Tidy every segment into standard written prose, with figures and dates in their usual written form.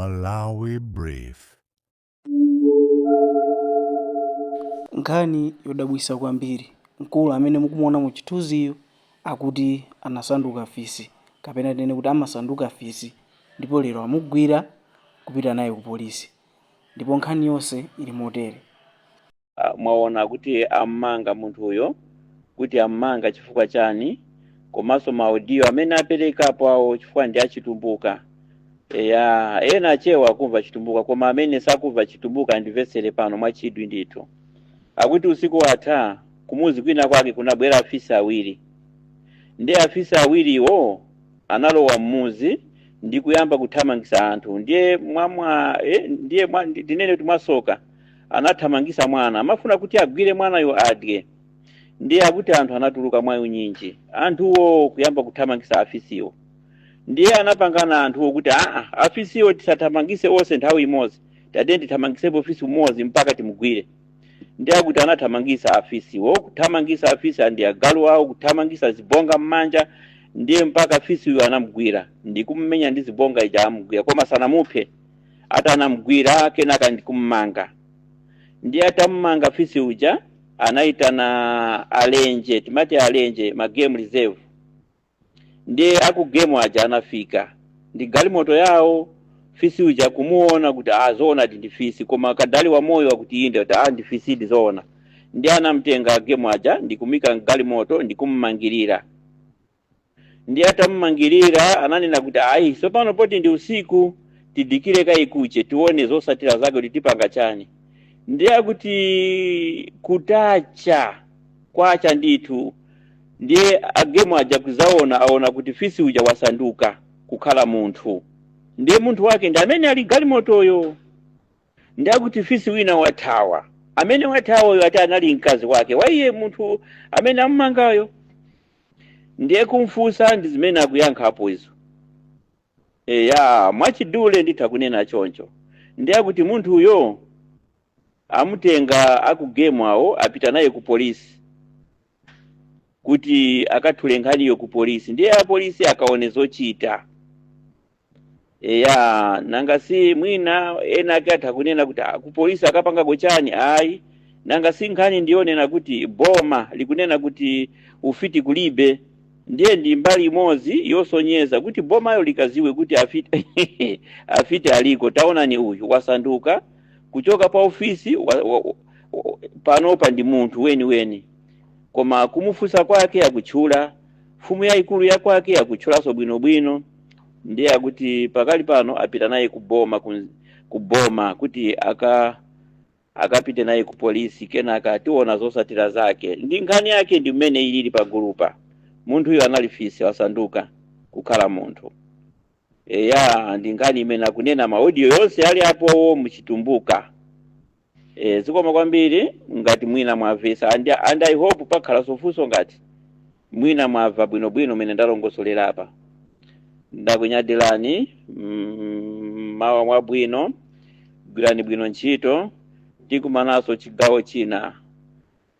Malawi Brief. Nkhani yodabwisa kwambiri mkulu amene mukumuona mu chithunziyo akuti anasanduka fisi kapena tene kuti amasanduka fisi ndipo lero amugwira kupita naye ku polisi ndipo nkhani yonse ili motere. Mwaona kuti amanga munthu uyo kuti amanga chifukwa chani komanso maudio amene aperekapo awo chifukwa ndi achitumbuka ena achewa kumva chitumbuka koma amene sakumva chitumbuka ndivesere pano mwachidwi ndithu akuti usiku watha kumuzi kwina kwake kunabwera afisi awiri ndi afisi awiriwo analowa mmuzi ndi kuyamba kuthamangisa anthu ndiye ndinene timwasoka anathamangisa mwana amafuna kuti agwire mwanayo adye ndiye akuti anthu anatuluka mwayo nyinji anthuwo kuyamba kuthamangisa afisiwo ndiye anapangana anthuwo kuti afisiwo tisathamangise onse nthawi imodzi tadende tithamangisepo ofisi umodzi mpaka timugwire ndiye akuti anathamangisa afisiwo kuthamangisa afisi andi agalu awo kuthamangisa zibonga mmanja ndiye mpaka afisiyo anamugwira ndi kummenya ndi zibonga ija amugwira koma sanamuphe ata anamugwira kenaka ndi kummanga ndiye atammanga afisi uja anaitana alenje timati alenje ma game reserve ndiye akugemu aja anafika ndi galimoto yawo fisi uja kumuona kuti zoona ndi fisi koma kadali wa moyo wakuti inde kuti ndi fisi ndizoona ndiye anamtenga gemu aja ndikumika galimoto ndikummangirira ndiye atammangirira ananena kuti sopano poti ndi usiku tidikire kaikuche tione zosatira zake kuti tipanga chani ndiye akuti kutacha kwacha ndithu ndiye agemu aja kuzaona aona kuti fisi uja wasanduka kukhala munthu ndiye munthu wake ndi amene ali galimotoyo ndiye akuti fisi wina wathawa amene wathawayo ati anali mkazi wake waiye munthu amene ammangayo ndiye kumfusa ndi zimene akuyankhapo izo mwachidule nditha kunena choncho ndiye akuti munthu uyo amutenga akugemu awo apita naye ku polisi kuti akathule nkhaniyo ku polisi ndiye apolisi akaone zochita nanga si mwina ena ake atha kunena kuti ku polisi akapanga gochani nanga si nkhani ndionena kuti boma likunena kuti ufiti kulibe ndiye ndi mbali imodzi yosonyeza kuti bomayo likaziwe kuti afiti aliko taonani uyu wasanduka kuchoka pa ofisi panopa ndi munthu weni koma kumufusa kwake akutchula fumu yaikulu ya kwake akutchulaso bwinobwino ndiye akuti pakali pano apita naye kuboma kuti akapite naye ku polisi kenaka ationa zosatira zake ndi nkhani yake ndi mmene ilili pagulupa munthu uyo anali fisi wasanduka kukhala munthu ndi nkhani imene akunena maaudio yonse ali apo muchitumbuka zikoma kwambiri ngati mwina mwavesa and I hope pakhala sofunso ngati mwina mwava bwinobwino mene ndalongosolera apa ndakunyadirani mawa mwabwino gwirani bwino ntchito tikumanaso chigawo china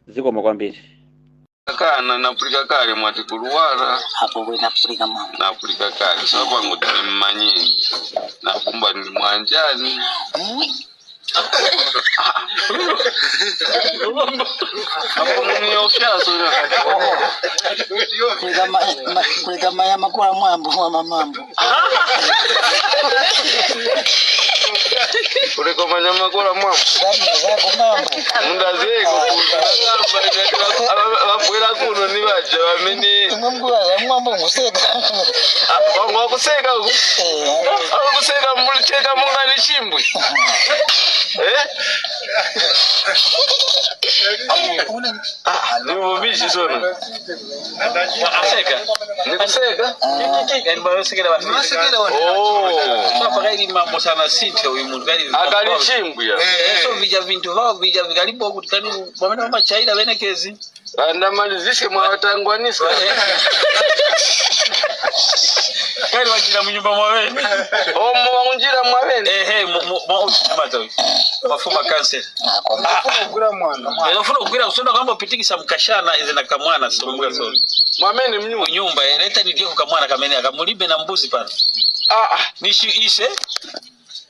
zikoma kwambiri kana napulika kale mwati kuluwala hapo we napulika mama napulika kale sababu ngo mmanyini nakumba ni mwanjani ni ofyaso kulika maya makula mwambo wa mambo kulika maya makula mwambo mundazeko abwera kuno ni baje bameni ngomgula mwambo museka wangu kuseka huko kuseka muliteka mungani chimbwi Nimubishi sona. Aseka. Nikuseka? Yani bayosekera bafite. Basekera wani. Papa gairi mambo sana sinte uyu muntu gairi. Akali chimbya. So vija vintu vao vija vigalipo kutikani bamene bamachaira bene kezi. Ndamalizishe mwatangwanisa. Gairi wajira munyumba mwawene. Mwunjira mwawene. Mwazo. Mafuma cancel. Kugura mwana. Nofuna kugura usonda kwamba pitikisa mkashana ize na kamwana sombwa so. Mwamene mnyumba leta ndio kamwana kamene akamulibe na mbuzi pana. Nishi ise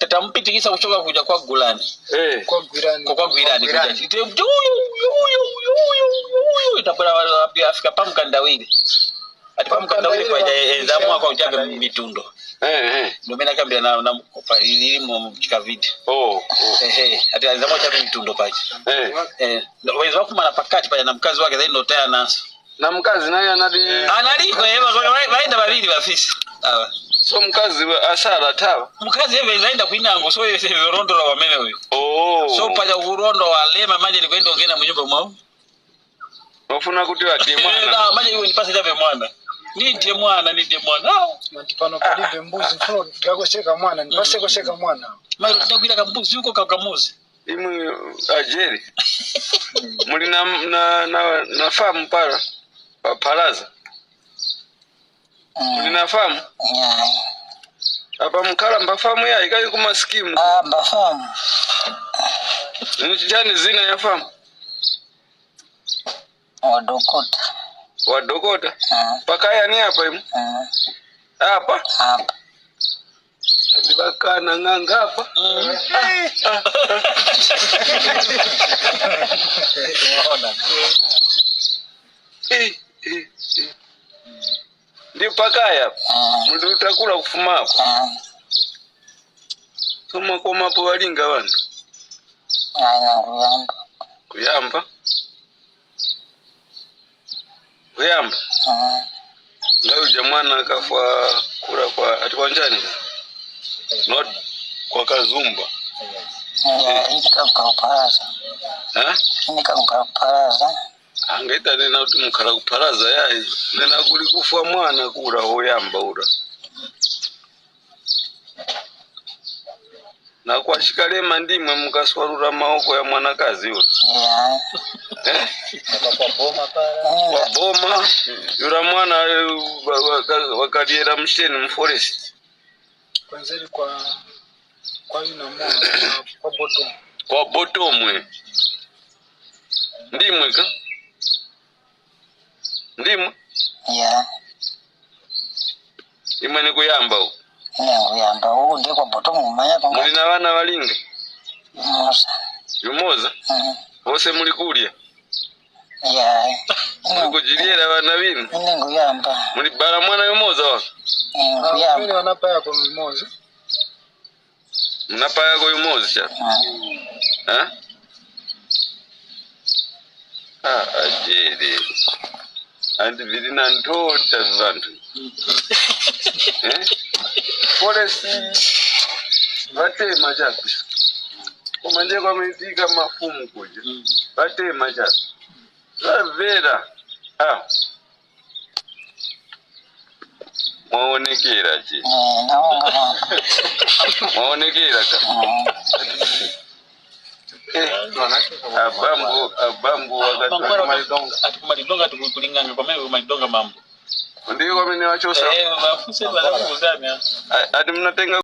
tatampitikisa kuchoka kuja kwa Gulani. Kwa Gwirani. Kwa Gwirani kuja. Itabora wapi Afrika pamkandawili. Ati pamkandawili kwa enzamu kwa ujabe mitundo. Ndio mimi nakambia na ili mchika vidi. Ati enzamu kwa ujabe mitundo paje. Wewe wako mara pakati pale na mkazi wake zaidi ndio tayari naso. Na mkazi naye Analiko waenda babili bafisi. So mkazi asara tawa. Mkazi yeye zaenda kuinango so yeye rondo la wamene huyo. So paja urondo wa lema maji ni kwenda ongena mnyumba mwao. Wafuna kuti ati mwana. Na maji hiyo nipase jabe mwana. Ni ndiye mwana. Matipano kalibe mbuzi mfuno tukagosheka mwana. Nipase gosheka mwana. Mara tutakwira kambuzi yuko kakamuzi. Imu ajeri. Muli na famu para. Palaza. Muli na famu? Apa mkala mbafamu ya ikayi kuma skimu. Mbafamu. Nchijani zina ya famu? Wadokota. Pakaya ni hapa imu? Hapa? Hapa. Dibaka na nganga hapa? Ndi pakaya hapa? Mudi utakula kufuma hapa? Soma kwa mapo walinga wanu? Kuyamba? Kuyamba? Ngayu jamwana kafa kura kwa ati kwa njani? Not kwa Kazumba. Angaita nena uti mukhala kuparaza yayi nena kuli kufa mwana kura hoyamba ura na kwa shikalema ndimwe mukaswarura maoko ya mwanakazi we kwa boma yura mwana wakaliera msheni mforest Kwanzeli kwa yuna mwana kwa bottom. Kwa bottom ndimwe ka ndimwe imwe ni kuyamba hu Ndi kwa bottom umanya kwa muli na wana walinga yumoza wose muli kulya muli kujiliera wana binu muli bara mwana yumoza wako Mimi wanapa yako yumoza mnapa yako yumoza cha ajere andi vilina ndota vantu forest vatema chakwe kumanje kwamaitika mafumu kuja vatema chakwe zvavera mwaonekera chi mwaonekera ka abambu wakati malidonga tukulingana kwa mimi malidonga mambo ndiyo kwa mimi wachosa mafuse bala kuzamia ati mnatenga